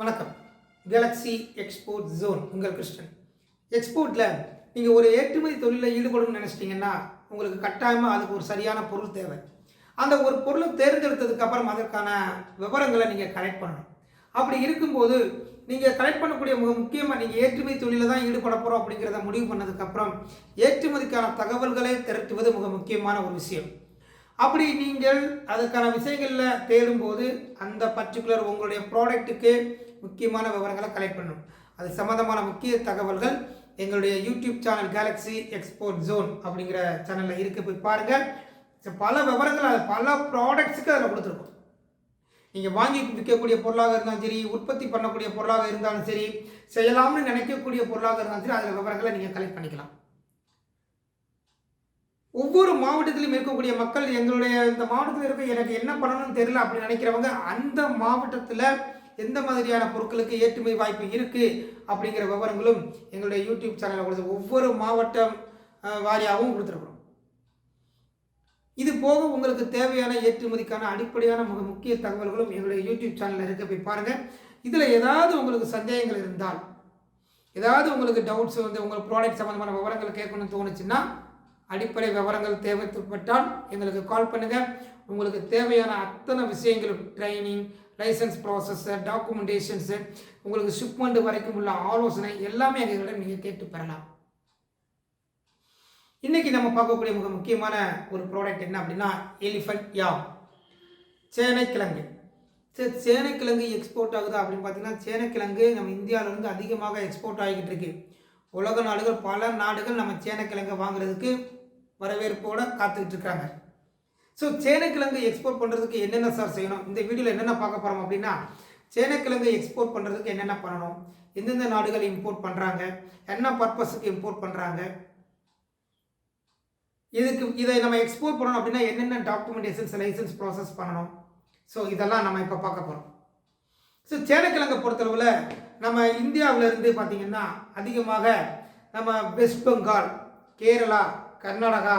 வணக்கம். Galaxy export zone உங்கள் கிருஷ்ணன். எக்ஸ்போர்ட்டில் நீங்கள் ஒரு ஏற்றுமதி தொழிலில் ஈடுபடணும்னு நினச்சிட்டிங்கன்னா உங்களுக்கு கட்டாயமாக அதுக்கு ஒரு சரியான பொருள் தேவை. அந்த ஒரு பொருளை தேர்ந்தெடுத்ததுக்கு அப்புறம் அதற்கான விவரங்களை நீங்கள் கலெக்ட் பண்ணணும். அப்படி இருக்கும்போது நீங்கள் கலெக்ட் பண்ணக்கூடிய முக்கியமாக நீங்கள் ஏற்றுமதி தொழிலில் தான் ஈடுபட போகிறோம் அப்படிங்கிறத முடிவு பண்ணதுக்கப்புறம் ஏற்றுமதிக்கான தகவல்களை திரட்டுவது மிக முக்கியமான ஒரு விஷயம். அப்படி நீங்கள் அதுக்கான விஷயங்களில் தேடும்போது அந்த பர்டிகுலர் உங்களுடைய ப்ராடக்ட்டுக்கு முக்கியமான விவரங்களை கலெக்ட் பண்ணணும். அது சம்மந்தமான முக்கிய தகவல்கள் எங்களுடைய YouTube channel galaxy export zone அப்படிங்கிற சேனலில் இருக்குது, போய் பாருங்கள். பல விவரங்கள் அது பல ப்ராடக்ட்ஸுக்கு அதில் கொடுத்துருக்கோம். நீங்கள் வாங்கி விற்கக்கூடிய பொருளாக இருந்தாலும் சரி, உற்பத்தி பண்ணக்கூடிய பொருளாக இருந்தாலும் சரி, செய்யலாம்னு நினைக்கக்கூடிய பொருளாக இருந்தாலும் சரி, அதில் விவரங்களை நீங்கள் கலெக்ட் பண்ணிக்கலாம். ஒவ்வொரு மாவட்டத்திலும் இருக்கக்கூடிய மக்கள் எங்களுடைய இந்த மாவட்டத்தில் இருக்க எனக்கு என்ன பண்ணணும்னு தெரியல அப்படின்னு நினைக்கிறவங்க அந்த மாவட்டத்தில் எந்த மாதிரியான பொருட்களுக்கு ஏற்றுமதி வாய்ப்பு இருக்குது அப்படிங்கிற விவரங்களும் எங்களுடைய யூடியூப் சேனலில் கொடுத்து ஒவ்வொரு மாவட்டம் வாரியாகவும் கொடுத்துருக்குறோம். இது போக உங்களுக்கு தேவையான ஏற்றுமதிக்கான அடிப்படையான முக்கிய தகவல்களும் எங்களுடைய யூடியூப் சேனலில் இருக்க, போய் பாருங்கள். இதில் ஏதாவது உங்களுக்கு சந்தேகங்கள் இருந்தால், ஏதாவது உங்களுக்கு டவுட்ஸ் உங்கள் ப்ராடக்ட் சம்மந்தமான விவரங்கள் கேட்கணும்னு தோணுச்சுன்னா, அடிப்படை விவரங்கள் தேவைப்பட்டால் எங்களுக்கு கால் பண்ணுங்கள். உங்களுக்கு தேவையான அத்தனை விஷயங்களும் ட்ரைனிங், லைசன்ஸ் ப்ராசஸ், டாக்குமெண்டேஷன்ஸு, உங்களுக்கு ஷிப்மெண்ட் வரைக்கும் உள்ள ஆலோசனை எல்லாமே எங்களிடம் நீங்கள் கேட்டு பெறலாம். இன்றைக்கி நம்ம பார்க்கக்கூடிய மிக முக்கியமான ஒரு ப்ராடக்ட் என்ன அப்படின்னா எலிஃபண்ட் யாம், சேனைக்கிழங்கு. சரி, சேனைக்கிழங்கு எக்ஸ்போர்ட் ஆகுதா அப்படின்னு பார்த்தீங்கன்னா, சேனைக்கிழங்கு நம்ம இந்தியாவிலேருந்து அதிகமாக எக்ஸ்போர்ட் ஆகிக்கிட்டு இருக்கு. உலக நாடுகள், பல நாடுகள் நம்ம சேனைக்கிழங்கை வாங்குறதுக்கு வரவேற்போடு காத்துக்கிட்டு இருக்காங்க. ஸோ சேனைக்கிழங்கு எக்ஸ்போர்ட் பண்ணுறதுக்கு என்னென்ன சார் செய்யணும், இந்த வீடியோவில் என்னென்ன பார்க்க போகிறோம் அப்படின்னா, சேனைக்கிழங்கு எக்ஸ்போர்ட் பண்ணுறதுக்கு என்னென்ன பண்ணணும், எந்தெந்த நாடுகள் இம்போர்ட் பண்ணுறாங்க, என்ன பர்பஸுக்கு இம்போர்ட் பண்ணுறாங்க, இதை நம்ம எக்ஸ்போர்ட் பண்ணணும் அப்படின்னா என்னென்ன டாக்குமெண்டேஷன்ஸ், லைசன்ஸ் ப்ராசஸ் பண்ணணும். ஸோ இதெல்லாம் நம்ம இப்போ பார்க்க போகிறோம். ஸோ சேனைக்கிழங்கை பொறுத்தளவில் நம்ம இந்தியாவிலேருந்து பார்த்திங்கன்னா அதிகமாக நம்ம வெஸ்ட் பெங்கால், கேரளா, கர்நாடகா,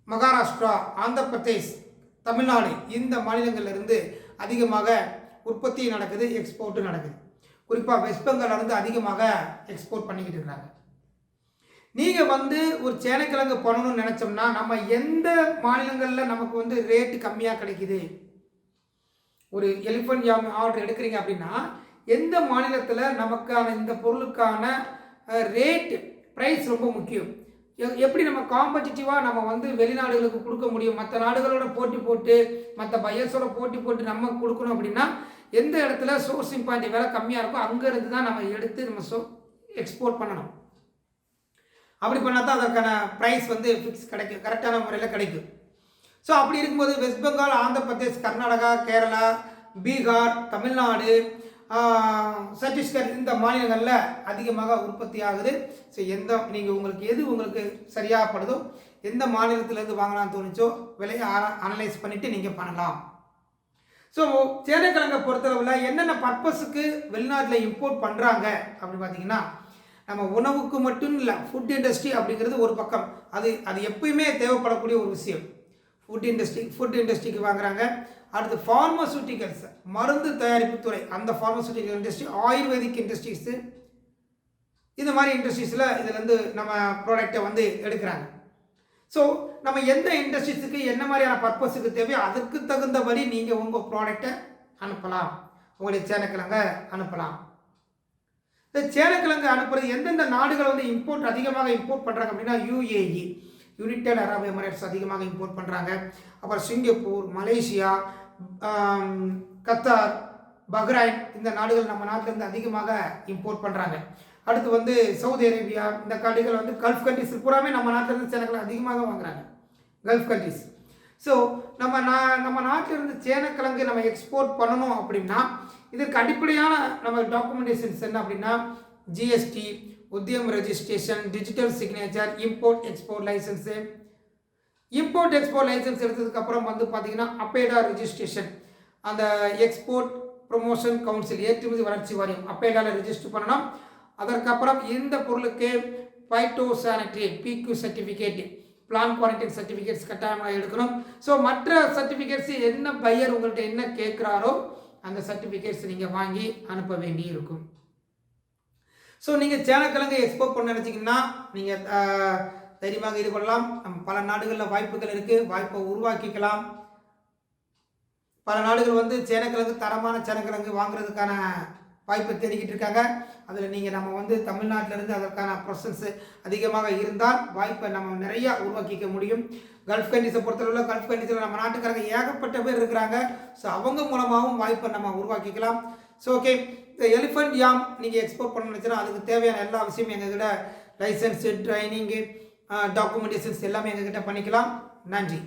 மகாராஷ்டிரா, ஆந்திர பிரதேஷ், தமிழ்நாடு இந்த மாநிலங்களிலிருந்து அதிகமாக உற்பத்தி நடக்குது, எக்ஸ்போர்ட்டு நடக்குது. குறிப்பாக வெஸ்ட் பெங்காலிருந்து அதிகமாக எக்ஸ்போர்ட் பண்ணிக்கிட்டு இருக்கிறாங்க. நீங்கள் ஒரு சேனைக்கிழங்கு பண்ணணும்னு நினச்சோம்னா நம்ம எந்த மாநிலங்களில் நமக்கு ரேட்டு கம்மியாக கிடைக்குது, ஒரு எலிஃபண்ட் யாம் ஆர்டர் எடுக்கிறீங்க அப்படின்னா எந்த மாநிலத்தில் நமக்கான இந்த பொருளுக்கான ரேட் ப்ரைஸ் ரொம்ப முக்கியம். எப்படி நம்ம காம்படிட்டிவாக நம்ம வெளிநாடுகளுக்கு கொடுக்க முடியும், மற்ற நாடுகளோட போட்டி போட்டு, மற்ற பையர்ஸோட போட்டி போட்டு நம்ம கொடுக்கணும் அப்படின்னா எந்த இடத்துல சோர்சிங் பாயிண்ட் விலை கம்மியாக இருக்கோ அங்கேருந்து தான் நம்ம எடுத்து நம்ம எக்ஸ்போர்ட் பண்ணணும். அப்படி பண்ணால் தான் அதற்கான ப்ரைஸ் ஃபிக்ஸ் கிடைக்கும், கரெக்டான முறையில் கிடைக்கும். ஸோ அப்படி இருக்கும்போது வெஸ்ட் பெங்கால், ஆந்திர பிரதேஷ், கர்நாடகா, கேரளா, பீகார், தமிழ்நாடு, சத்தீஸ்கர் இந்த மாநிலங்களில் அதிகமாக உற்பத்தி ஆகுது. ஸோ உங்களுக்கு எது உங்களுக்கு சரியாகப்படுதோ, எந்த மாநிலத்திலேருந்து வாங்கலாம்னு தோணுச்சோ விலையை அனலைஸ் பண்ணிவிட்டு நீங்கள் பண்ணலாம். ஸோ சேனைக்கிழங்கை பொறுத்தளவில் என்னென்ன பர்பஸுக்கு வெளிநாட்டில் இம்போர்ட் பண்ணுறாங்க அப்படின்னு பார்த்தீங்கன்னா, நம்ம உணவுக்கு மட்டும் இல்லை, ஃபுட் இண்டஸ்ட்ரி அப்படிங்கிறது ஒரு பக்கம், அது எப்பயுமே தேவைப்படக்கூடிய ஒரு விஷயம். ஃபுட் இண்டஸ்ட்ரிக்கு வாங்குறாங்க. அடுத்து ஃபார்மசூட்டிக்கல்ஸ், மருந்து தயாரிப்பு துறை, அந்த ஃபார்மசூட்டிக்கல் இண்டஸ்ட்ரி, ஆயுர்வேதிக் இண்டஸ்ட்ரீஸு, இந்த மாதிரி இண்டஸ்ட்ரீஸில் இதுலேருந்து நம்ம ப்ராடக்டை எடுக்கிறாங்க. ஸோ நம்ம எந்த இண்டஸ்ட்ரீஸுக்கு என்ன மாதிரியான பர்பஸுக்கு தேவையோ அதற்கு தகுந்தபடி நீங்கள் உங்கள் ப்ராடக்டை அனுப்பலாம், உங்களுடைய சேனைக்கிழங்கை அனுப்பலாம். இந்த சேனைக்கிழங்கு அனுப்புறது எந்தெந்த நாடுகள் இம்போர்ட் அதிகமாக இம்போர்ட் பண்ணுறாங்க அப்படின்னா, UAE, யுனைடெட் அரபு எமிரேட்ஸ் அதிகமாக இம்போர்ட் பண்ணுறாங்க. அப்புறம் சிங்கப்பூர், மலேசியா, கத்தார், பஹ்ரைன் இந்த நாடுகள் நம்ம நாட்டிலேருந்து அதிகமாக இம்போர்ட் பண்ணுறாங்க. அடுத்து சவுதி அரேபியா, இந்த நாடுகள் கல்ஃப் கண்ட்ரிஸ் பூராமே நம்ம நாட்டிலேருந்து சேனைக்கிழங்கு அதிகமாக வாங்குறாங்க, கல்ஃப் கண்ட்ரிஸ். ஸோ நம்ம நாட்டிலிருந்து சேனைக்கிழங்கு நம்ம எக்ஸ்போர்ட் பண்ணணும் அப்படின்னா இதற்கு அடிப்படையான நம்ம டாக்குமெண்டேஷன்ஸ் என்ன அப்படின்னா, GST, Udyam registration, digital signature, import export license. Import export license எடுத்ததுக்கப்புறம் பார்த்தீங்கன்னா அப்பேடா ரெஜிஸ்ட்ரேஷன், அந்த எக்ஸ்போர்ட் ப்ரொமோஷன் கவுன்சில், ஏற்றுமதி வளர்ச்சி வாரியம், அப்பேடாவில் ரெஜிஸ்டர் பண்ணணும். அதற்கப்புறம் இந்த பொருளுக்கு phyto sanitary PQ certificate, plant quarantine certificates கட்டாயமாக எடுக்கணும். ஸோ மற்ற சர்டிஃபிகேட்ஸ் என்ன பையர் உங்கள்கிட்ட என்ன கேட்குறாரோ அந்த சர்டிஃபிகேட்ஸ் நீங்கள் வாங்கி அனுப்ப வேண்டி இருக்கும். ஸோ நீங்கள் சேனக்கிழங்கு எக்ஸ்போர்ட் பண்ண நினச்சிங்கன்னா நீங்கள் தைரியமாக ஈடுபடலாம். நம்ம பல நாடுகளில் வாய்ப்புகள் இருக்குது, வாய்ப்பை உருவாக்கிக்கலாம். பல நாடுகள் சேனக்கிழங்கு தரமான சேனக்கிழங்கு வாங்குறதுக்கான வாய்ப்பை தேடிக்கிட்டு இருக்காங்க. அதில் நீங்கள் நம்ம தமிழ்நாட்டிலேருந்து அதற்கான ப்ரொசஸ் அதிகமாக இருந்தால் வாய்ப்பை நம்ம நிறையா உருவாக்கிக்க முடியும். கல்ஃப் கண்ட்ரிஸை பொறுத்தளவில் கல்ஃப் கண்ட்ரிஸில் நம்ம நாட்டுக்காரங்க ஏகப்பட்ட பேர் இருக்கிறாங்க. ஸோ அவங்க மூலமாகவும் வாய்ப்பை நம்ம உருவாக்கிக்கலாம். ஸோ ஓகே, இந்த எலிஃபண்ட் யாம் நீங்கள் எக்ஸ்போர்ட் பண்ண நினச்சினா அதுக்கு தேவையான எல்லா விஷயமும் எங்ககிட்ட லைசன்ஸு, ட்ரைனிங்கு, டாக்குமெண்டேஷன்ஸ் எல்லாமே எங்ககிட்ட பண்ணிக்கலாம். நன்றி.